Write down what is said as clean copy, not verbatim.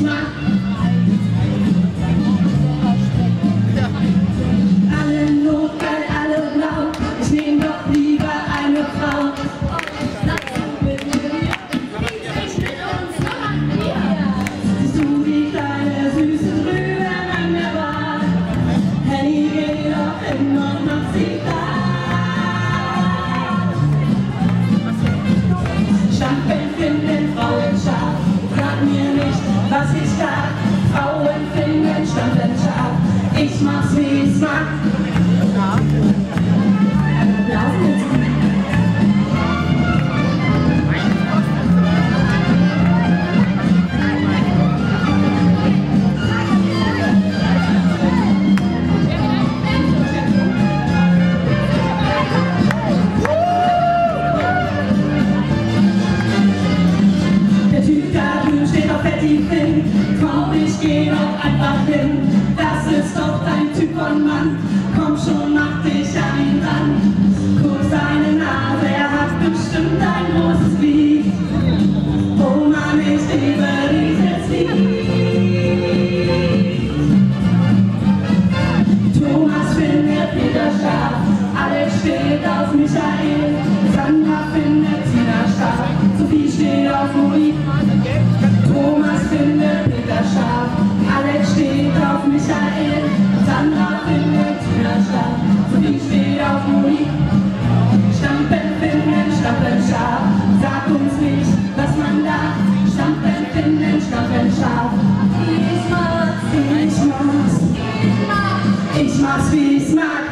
mag. Alle notgeil, alle blau, ich nehm doch lieber eine Frau. Siehst du die kleine süße Brühe an der Bar? Henny geht doch immer noch sie da. Stampfen finden Frauen scharf, sag mir nicht, was ich darf. Frauen finden Stampfen scharf, ich mach's wie ich's mag. Komm, ich geh doch einfach hin, das ist doch dein Typ von Mann. Komm schon, mach dich an ihn ran. Guck seine Nase, er hat bestimmt ein großes Glied. Oh Mann, ich liebe dieses Lied. Thomas findet Peter scharf, Alex steht auf Michael, Sandra findet Tina scharf, Sophie steht auf Marie. Thomas findet Peter scharf, Alex steht auf Michael, Sandra findet Tina scharf, Sophie steht auf Moni. Stampfen finden, Stampfen scharf, sag uns nicht, was man darf. Stampfen finden, Stampfen scharf, ich mach's, ich mach's, ich mach's wie ich's mag.